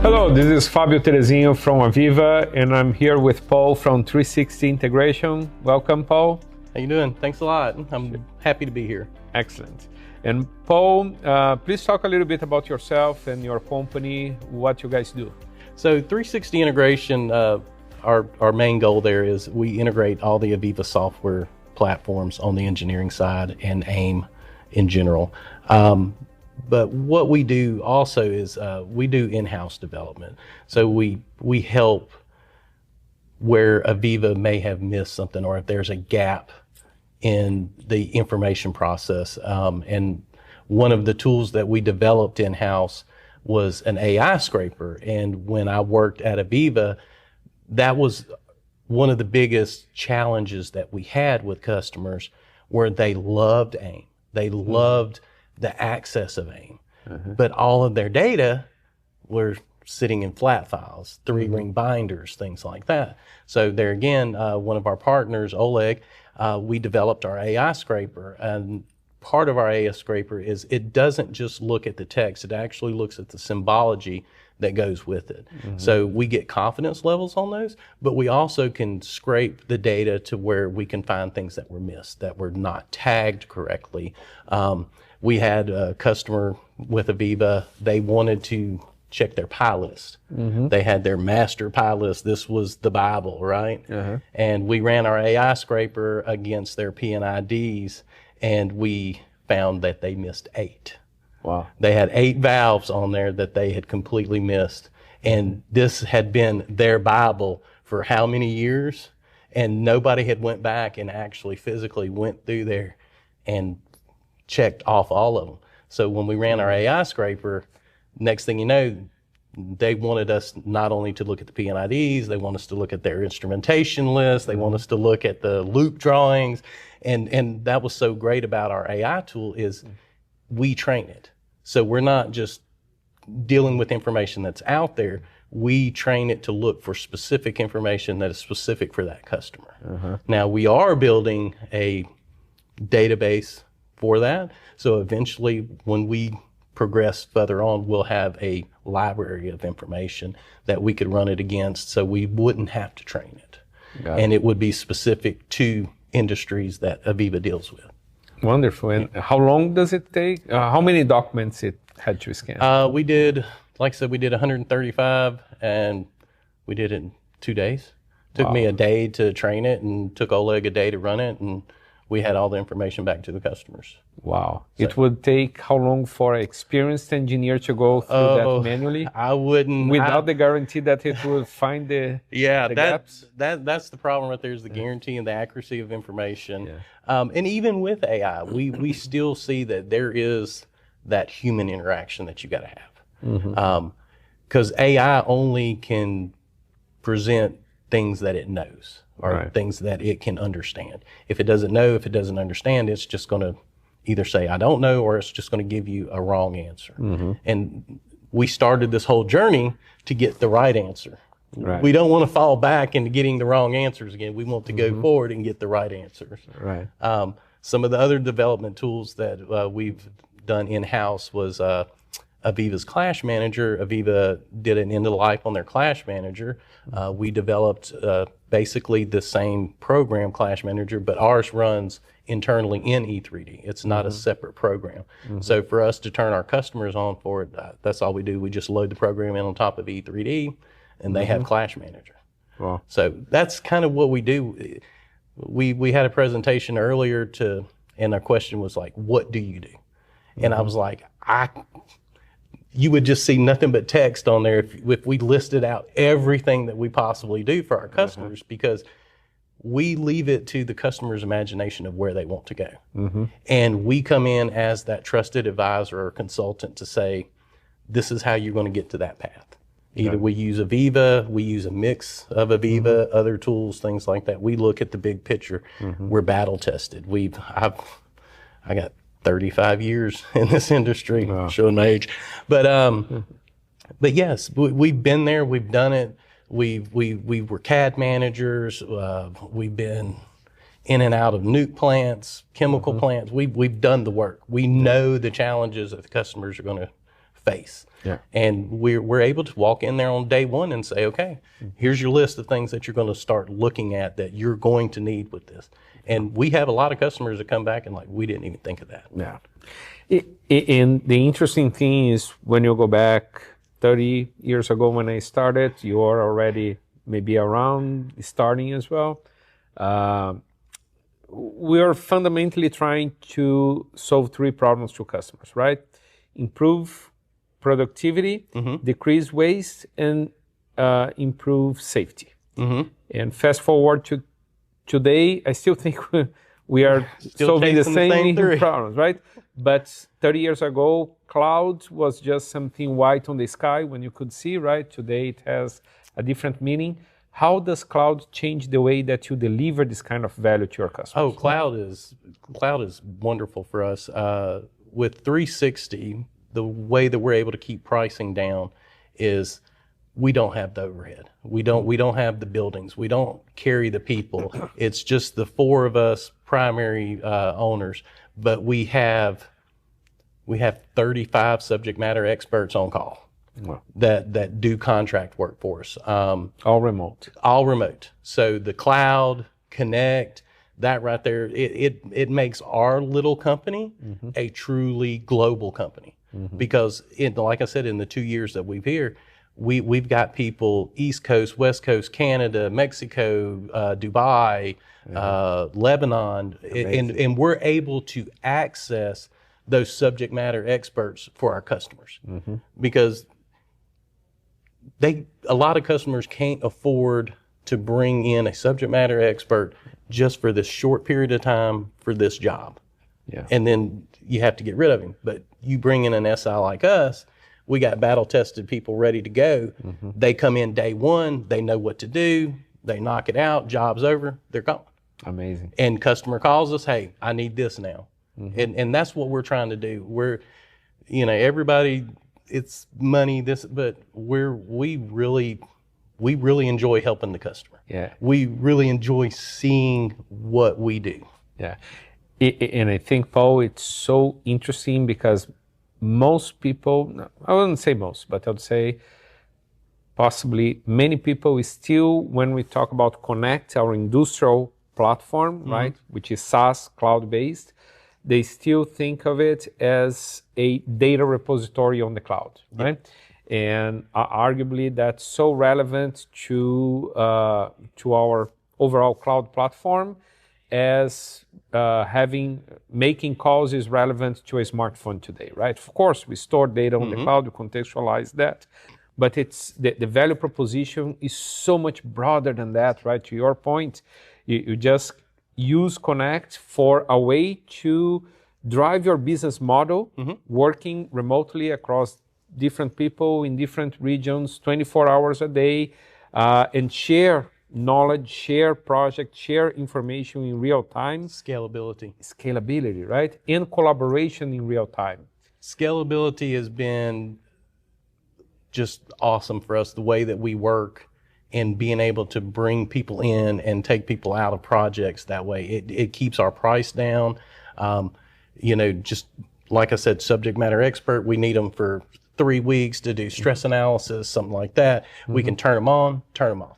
Hello, this is Fabio Terezinho from AVEVA, and I'm here with Paul from 360 Integration. Welcome, Paul. How you doing? Thanks a lot. I'm happy to be here. Excellent. And Paul, please talk a little bit about yourself and your company, what you guys do. So 360 Integration, our main goal there is we integrate all the AVEVA software platforms on the engineering side and AIM in general. But what we do also is we do in-house development. So we help where AVEVA may have missed something, or if there's a gap in the information process. And one of the tools that we developed in-house was an AI scraper. And when I worked at AVEVA, that was one of the biggest challenges that we had with customers, where they loved AIM. They loved the access of AIM, but all of their data were sitting in flat files, 3-ring binders, things like that. So there again, one of our partners, Oleg, we developed our AI scraper, and part of our AI scraper is it doesn't just look at the text, it actually looks at the symbology that goes with it. So we get confidence levels on those, but we also can scrape the data to where we can find things that were missed, that were not tagged correctly. We had a customer with AVEVA, they wanted to check their pie list. They had their master pie list. This was the Bible, right? And we ran our AI scraper against their P&IDs, and we found that they missed 8. Wow. They had 8 valves on there that they had completely missed. And this had been their Bible for how many years? And nobody had went back and actually physically went through there and checked off all of them. So when we ran our AI scraper, next thing you know, they wanted us not only to look at the P&IDs, they want us to look at their instrumentation list, they want us to look at the loop drawings. And that was so great about our AI tool is we train it. So we're not just dealing with information that's out there, we train it to look for specific information that is specific for that customer. Now we are building a database for that. So eventually when we progress further on, we'll have a library of information that we could run it against, so we wouldn't have to train it. And it would be specific to industries that AVEVA deals with. Wonderful. And how long does it take? How many documents it had to scan? We did, like I said, we did 135, and we did it in 2 days. Took me a day to train it, and took Oleg a day to run it, and we had all the information back to the customers. Wow. So, it would take how long for an experienced engineer to go through that manually? I wouldn't. Without the guarantee that it will find the gaps? That's the problem right there, is the guarantee and the accuracy of information. And even with AI, we still see that there is that human interaction that you got to have. Because AI only can present things that it knows, or things that it can understand. If it doesn't know, if it doesn't understand, it's just going to either say, I don't know, or it's just going to give you a wrong answer. And we started this whole journey to get the right answer. We don't want to fall back into getting the wrong answers again. We want to go forward and get the right answers. Some of the other development tools that we've done in-house was AVEVA's Clash Manager. AVEVA did an end of life on their Clash Manager. We developed basically the same program, Clash Manager, but ours runs internally in E3D. It's not a separate program. So for us to turn our customers on for it, that's all we do. We just load the program in on top of E3D, and they have Clash Manager. So that's kind of what we do. We had a presentation earlier and our question was like, what do you do? And I was like, you would just see nothing but text on there if we listed out everything that we possibly do for our customers, because we leave it to the customer's imagination of where they want to go. And we come in as that trusted advisor or consultant to say, this is how you're going to get to that path. Either we use AVEVA, we use a mix of AVEVA, other tools, things like that. We look at the big picture. We're battle tested. I got 35 years in this industry, showing my age. But yes, we've been there, we've done it. We were CAD managers. We've been in and out of nuke plants, chemical plants. We've done the work. We know the challenges that the customers are going to face. Yeah. And we're able to walk in there on day one and say, okay, here's your list of things that you're going to start looking at that you're going to need with this. And we have a lot of customers that come back and like, we didn't even think of that. Yeah. And the interesting thing is when you go back 30 years ago when I started, you are already maybe around starting as well. We are fundamentally trying to solve three problems to customers, right? Improve productivity, decrease waste, and improve safety. And fast forward to today, I still think we are solving the same problems, right? But 30 years ago, cloud was just something white on the sky when you could see, right? Today it has a different meaning. How does cloud change the way that you deliver this kind of value to your customers? Oh, cloud is wonderful for us. With 360, the way that we're able to keep pricing down is we don't have the overhead. We don't have the buildings. We don't carry the people. It's just the four of us primary owners, but we have 35 subject matter experts on call. Wow. that do contract work for us. All remote. All remote. So the cloud, connect, that right there, it makes our little company a truly global company. Because like I said, in the 2 years that we've here, we've got people East Coast, West Coast, Canada, Mexico, Dubai, Lebanon, and we're able to access those subject matter experts for our customers. Because a lot of customers can't afford to bring in a subject matter expert just for this short period of time for this job. Yeah. And then you have to get rid of him. But you bring in an SI like us, we got battle tested people ready to go. They come in day one, they know what to do, they knock it out, job's over, they're gone. Amazing. And customer calls us, hey, I need this now. And that's what we're trying to do. We're, everybody, it's money, but we really enjoy helping the customer. Yeah. We really enjoy seeing what we do. Yeah. And I think, Paul, it's so interesting because most people, I wouldn't say most, but I would say possibly many people still, when we talk about Connect, our industrial platform, right, which is SaaS, cloud-based, they still think of it as a data repository on the cloud, right? And arguably that's so relevant to our overall cloud platform as making calls is relevant to a smartphone today, right? Of course, we store data on the cloud, we contextualize that, but it's the value proposition is so much broader than that, right? To your point, you just use Connect for a way to drive your business model, working remotely across different people in different regions, 24 hours a day, and share knowledge, share projects, share information in real time. Scalability, right? And collaboration in real time. Scalability has been just awesome for us, the way that we work and being able to bring people in and take people out of projects that way. It keeps our price down. Just like I said, subject matter expert, we need them for 3 weeks to do stress analysis, something like that. We can turn them on, turn them off.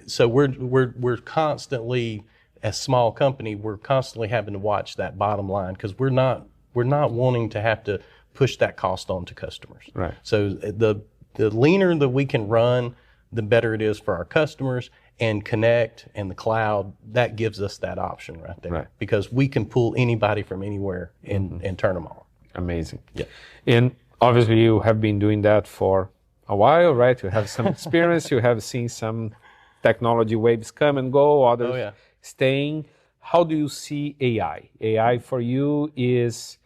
So we're constantly, as a small company, we're constantly having to watch that bottom line because we're not wanting to have to push that cost on to customers. Right. So the leaner that we can run, the better it is for our customers. And Connect and the cloud, that gives us that option right there. Right. Because we can pull anybody from anywhere and turn them on. Amazing. Yeah. And obviously you have been doing that for a while, right? You have some experience, you have seen some technology waves come and go, others staying. How do you see AI? AI for you is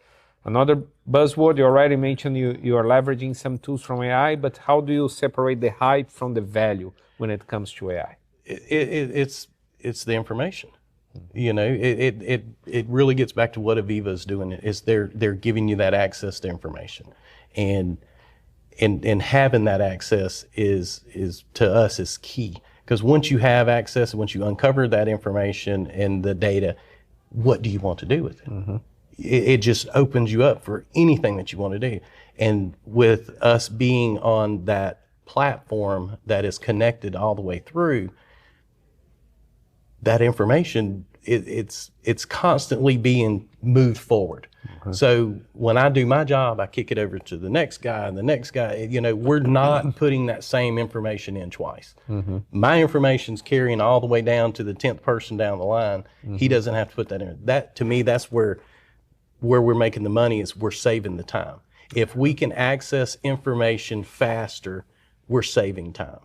another buzzword. You already mentioned you are leveraging some tools from AI, but how do you separate the hype from the value when it comes to AI? It's the information. It really gets back to what AVEVA is doing. Is they're giving you that access to information, and having that access is to us is key. Because once you have access, once you uncover that information and the data, what do you want to do with it? It just opens you up for anything that you want to do. And with us being on that platform that is connected all the way through, that information, it's constantly being moved forward. So when I do my job, I kick it over to the next guy and the next guy. We're not putting that same information in twice. My information's carrying all the way down to the 10th person down the line. He doesn't have to put that in. That, to me, that's where we're making the money, is we're saving the time. If we can access information faster, we're saving time.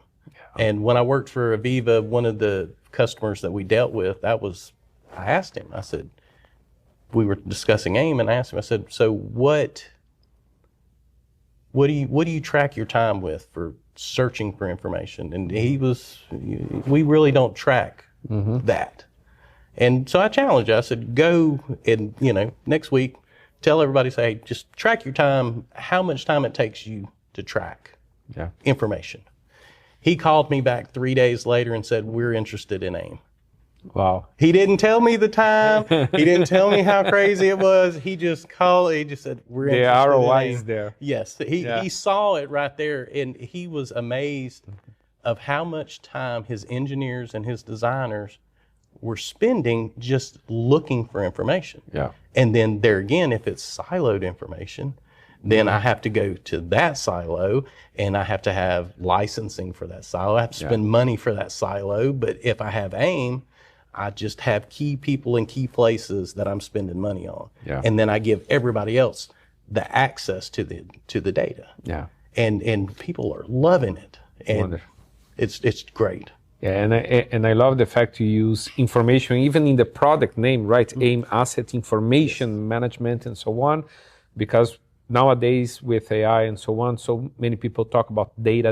And when I worked for AVEVA, one of the customers that we dealt with, I asked him, I said, we were discussing AIM, and I asked him, I said, so what do you track your time with for searching for information? And we really don't track that. And so I challenged you. I said, go and, next week, tell everybody, say, hey, just track your time, how much time it takes you to track information. He called me back 3 days later and said, we're interested in AIM. Wow. He didn't tell me the time. He didn't tell me how crazy it was. He just called. He just said, we're interested in AIM. The ROI is there. Yes. He saw it right there, and he was amazed of how much time his engineers and his designers were spending just looking for information. Yeah. And then there again, if it's siloed information, then I have to go to that silo, and I have to have licensing for that silo. I have to spend money for that silo. But if I have AIM, I just have key people in key places that I'm spending money on. Yeah. And then I give everybody else the access to the data. Yeah. And people are loving it. And wonderful. It's great. Yeah, and I love the fact you use information even in the product name, right? AIM, asset information management and so on, because nowadays with AI and so on, so many people talk about data,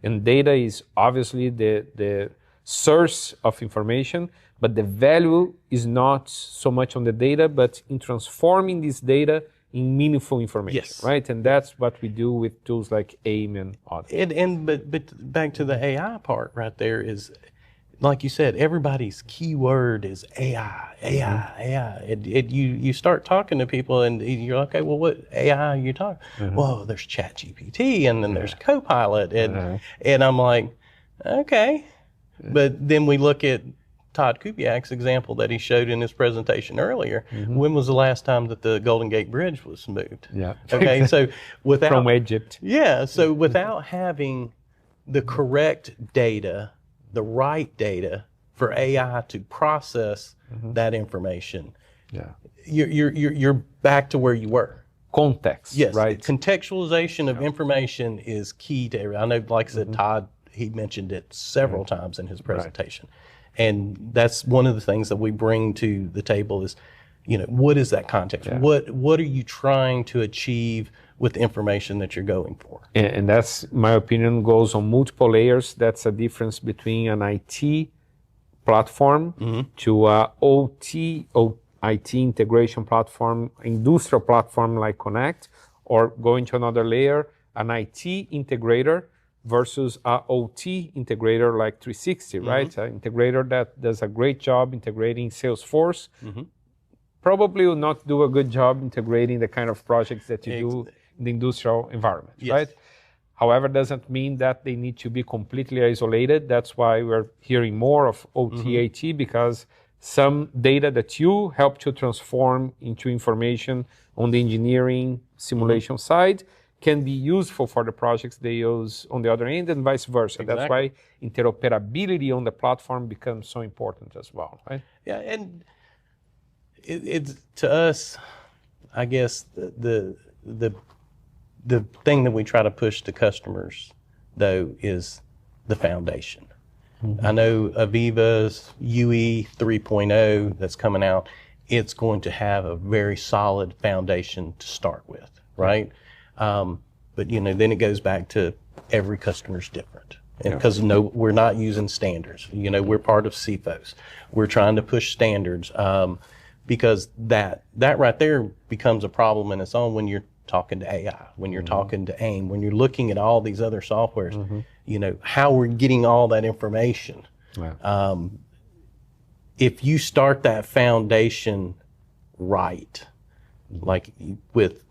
and data is obviously the source of information, but the value is not so much on the data, but in transforming this data in meaningful information, right? And that's what we do with tools like AIM and others. But back to the AI part right there is, like you said, everybody's keyword is AI. And you start talking to people, and you're like, okay, well, what AI are you talking? Well, there's ChatGPT, and then there's Copilot, and I'm like, okay. But then we look at Todd Kubiak's example that he showed in his presentation earlier. When was the last time that the Golden Gate Bridge was moved? Yeah. Okay, so without... From Egypt. Yeah, so without having the correct data, the right data for AI to process that information, you're back to where you were. Context, yes, right? Contextualization of information is key to everything. I know, like I said, Todd, he mentioned it several times in his presentation. And that's one of the things that we bring to the table is, what is that context? What are you trying to achieve with the information that you're going for? And that's, my opinion, goes on multiple layers. That's a difference between an IT platform to a IT integration platform, industrial platform like Connect, or going to another layer, an IT integrator versus a OT integrator like 360, right? An integrator that does a great job integrating Salesforce, probably will not do a good job integrating the kind of projects that you do in the industrial environment, right? However, doesn't mean that they need to be completely isolated. That's why we're hearing more of OT-AT, because some data that you help to transform into information on the engineering simulation side can be useful for the projects they use on the other end, and vice versa. Exactly. That's why interoperability on the platform becomes so important as well, right? Yeah, and it's to us, I guess, the thing that we try to push to customers, though, is the foundation. I know AVEVA's UE 3.0 that's coming out, it's going to have a very solid foundation to start with, right? But then it goes back to every customer's different, because we're not using standards. We're part of CFOs. We're trying to push standards, because that right there becomes a problem in its own when you're talking to AI, when you're talking to AIM, when you're looking at all these other softwares. How we're getting all that information. If you start that foundation right, like with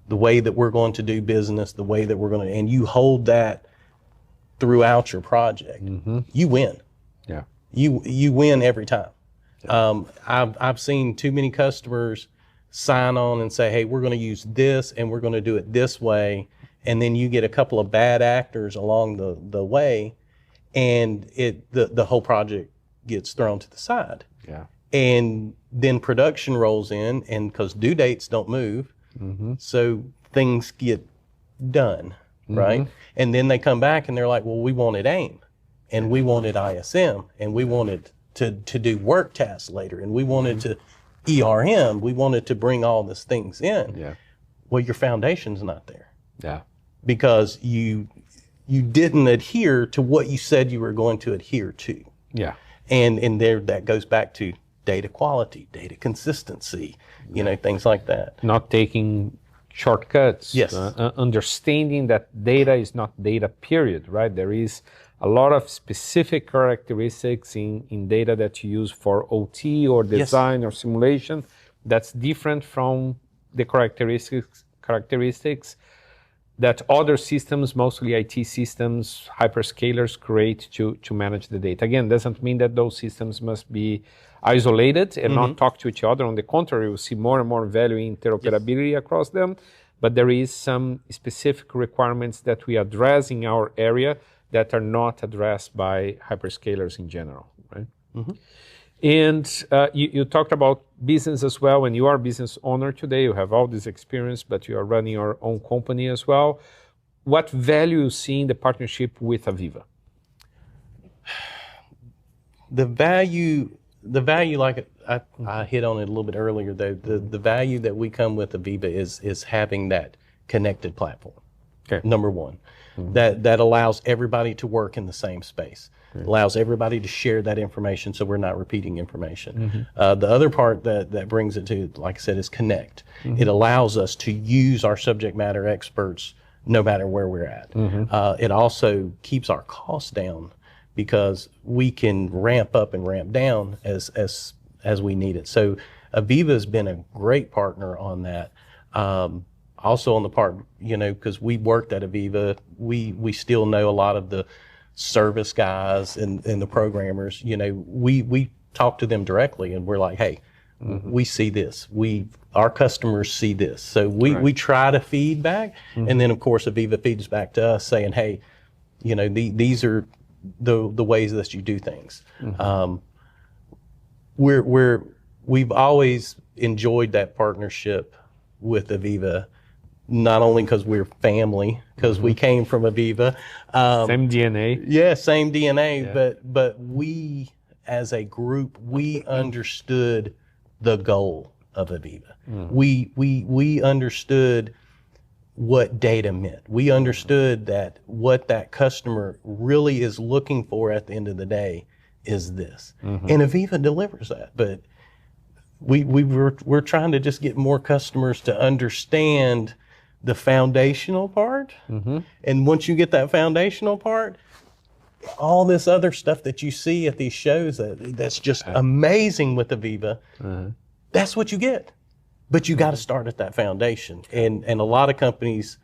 the way that we're going to do business, the way that we're going to, and you hold that throughout your project, you win. Yeah. You win every time. I've seen too many customers sign on and say, hey, we're going to use this and we're going to do it this way. And then you get a couple of bad actors along the way, and the whole project gets thrown to the side. Yeah. And then production rolls in, and because due dates don't move, so things get done, right? And then they come back and they're like, well, we wanted AIM, and we wanted ISM, and we wanted to do work tasks later, and we wanted to ERM, we wanted to bring all these things in. Yeah. Well, your foundation's not there. Yeah. Because you didn't adhere to what you said you were going to adhere to. Yeah. And there, that goes back to data quality, data consistency, you know, things like that. Not taking shortcuts. Yes. Understanding that data is not data, period, right? There is a lot of specific characteristics in data that you use for OT or design or simulation that's different from the characteristics that other systems, mostly IT systems, hyperscalers create to manage the data. Again, doesn't mean that those systems must be isolated and not talk to each other. On the contrary, we see more and more value in interoperability across them, but there is some specific requirements that we address in our area that are not addressed by hyperscalers in general, right? And you talked about business as well, and you are a business owner today. You have all this experience, but you are running your own company as well. What value you see in the partnership with AVEVA? The value, like I hit on it a little bit earlier, though. The value that we come with AVEVA is having that connected platform. Okay. Number one, that allows everybody to work in the same space. Allows everybody to share that information, so we're not repeating information. The other part that brings it to, like I said, is connect. It allows us to use our subject matter experts no matter where we're at. It also keeps our costs down because we can ramp up and ramp down as we need it. So AVEVA has been a great partner on that. Also on the part, you know, because we worked at AVEVA, we still know a lot of the service guys and the programmers. You know, we talk to them directly, and we're like, hey, we see this. Our customers see this. So we try to feed back, and then of course AVEVA feeds back to us saying, hey, you know, these are the ways that you do things. We've always enjoyed that partnership with AVEVA. Not only because we're family, because we came from AVEVA. Same DNA. Yeah, same DNA. Yeah. But we, as a group, we understood the goal of AVEVA. We understood what data meant. We understood that what that customer really is looking for at the end of the day is this. And AVEVA delivers that. But we're trying to just get more customers to understand the foundational part. And once you get that foundational part, all this other stuff that you see at these shows that's just amazing with AVEVA, that's what you get. But you got to start at that foundation. And a lot of companies,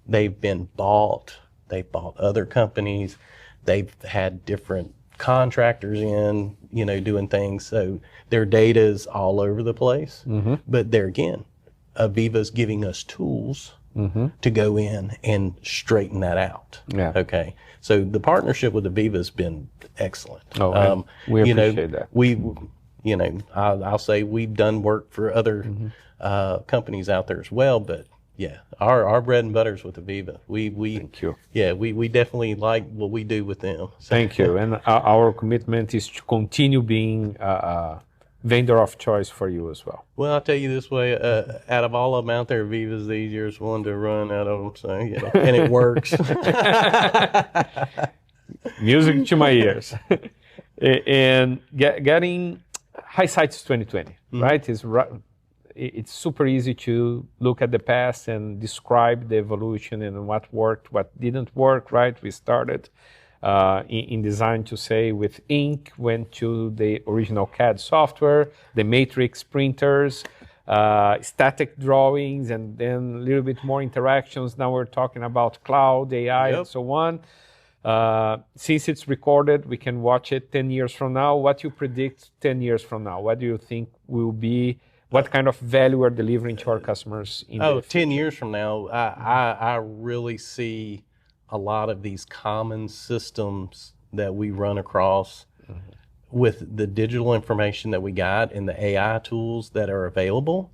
they've been bought. They've bought other companies. They've had different contractors in, you know, doing things. So their data is all over the place. But there again, AVEVA's giving us tools to go in and straighten that out. Okay. So the partnership with AVEVA has been excellent. We appreciate that. You know, I'll say we've done work for other companies out there as well, but yeah, our bread and butter is with AVEVA. Thank you. Yeah, we definitely like what we do with them. So. Thank you. And our commitment is to continue being vendor of choice for you as well. Well, I'll tell you this way, out of all of them out there, AVEVA's the easiest one to run out of them, so, you know, and it works. Music to my ears. And getting hindsight's 2020, right? It's super easy to look at the past and describe the evolution and what worked, what didn't work, right? We started in design to say with ink, went to the original CAD software, the matrix printers, static drawings and then a little bit more interactions. Now we're talking about cloud, AI, and so on. Since it's recorded, we can watch it 10 years from now. What you predict 10 years from now? What do you think will be, what kind of value we're delivering to our customers in the future? 10 years from now, I really see a lot of these common systems that we run across with the digital information that we got and the AI tools that are available.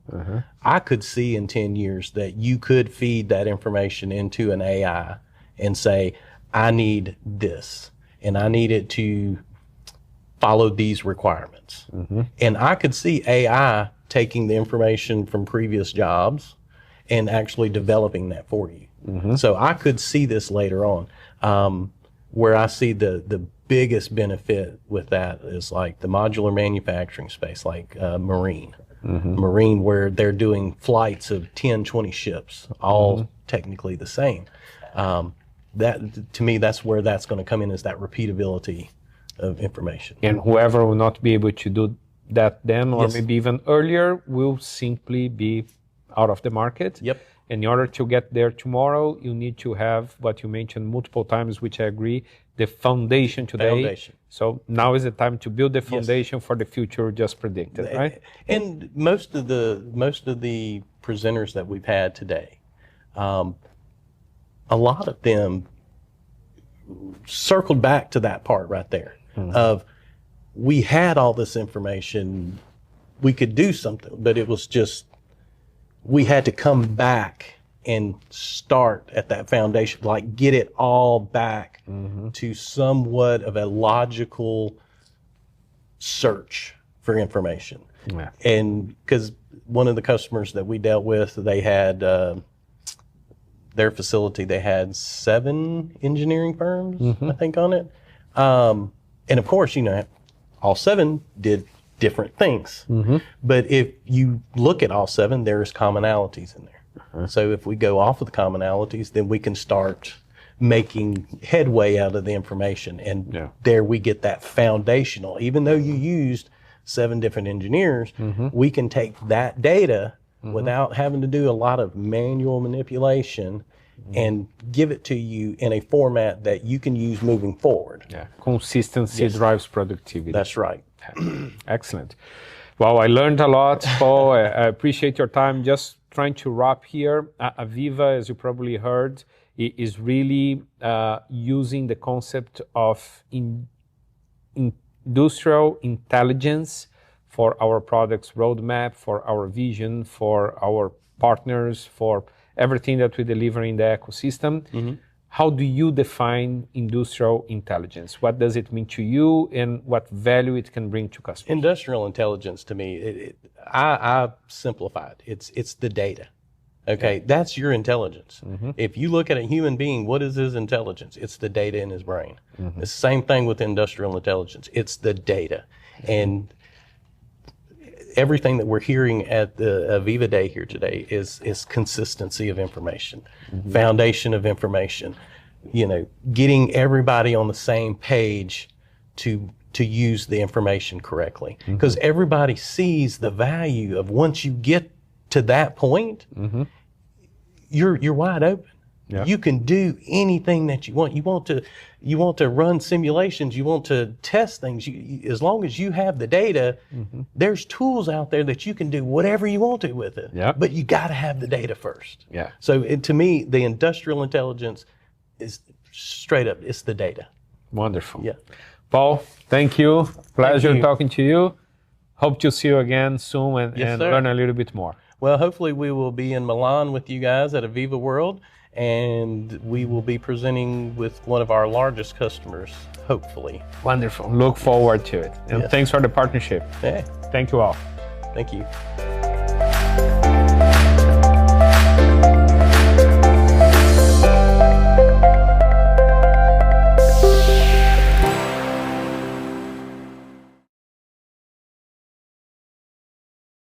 I could see in 10 years that you could feed that information into an AI and say, I need this, and I need it to follow these requirements. And I could see AI taking the information from previous jobs and actually developing that for you. So I could see this later on. Where I see the biggest benefit with that is like the modular manufacturing space, like marine. Marine, where they're doing flights of 10, 20 ships, all technically the same. That, to me, that's where that's going to come in, is that repeatability of information. And whoever will not be able to do that then, or maybe even earlier, will simply be out of the market. In order to get there tomorrow, you need to have what you mentioned multiple times, which I agree, the foundation today. So now is the time to build the foundation for the future just predicted, right? And most of the presenters that we've had today, a lot of them circled back to that part right there of, we had all this information, we could do something, but it was just, we had to come back and start at that foundation, like get it all back to somewhat of a logical search for information. And because one of the customers that we dealt with, they had their facility, they had 7 engineering firms, I think, on it. And of course, you know, all 7 did different things. But if you look at all 7, there's commonalities in there. So if we go off of the commonalities, then we can start making headway out of the information. And there we get that foundational. Even though you used 7 different engineers, we can take that data without having to do a lot of manual manipulation and give it to you in a format that you can use moving forward. Consistency drives productivity. That's right. Excellent. Well, I learned a lot, Paul. I appreciate your time. Just trying to wrap here. AVEVA, as you probably heard, is really using the concept of industrial intelligence for our products roadmap, for our vision, for our partners, for everything that we deliver in the ecosystem. How do you define industrial intelligence? What does it mean to you, and what value it can bring to customers? Industrial intelligence, to me, I simplify it. It's the data. Okay, that's your intelligence. If you look at a human being, what is his intelligence? It's the data in his brain. It's the same thing with industrial intelligence. It's the data. And everything that we're hearing at the AVEVA Day here today is consistency of information, foundation of information, you know, getting everybody on the same page to use the information correctly. Because everybody sees the value of, once you get to that point, you're wide open. You can do anything that you want. You want to run simulations. You want to test things. As long as you have the data, there's tools out there that you can do whatever you want to with it. But you got to have the data first. So to me, the industrial intelligence is straight up, it's the data. Wonderful. Paul, thank you. Pleasure talking to you. Hope to see you again soon and learn a little bit more. Well, hopefully we will be in Milan with you guys at AVEVA World, and we will be presenting with one of our largest customers, hopefully. Wonderful. Look forward to it. And thanks for the partnership. Thank you all. Thank you.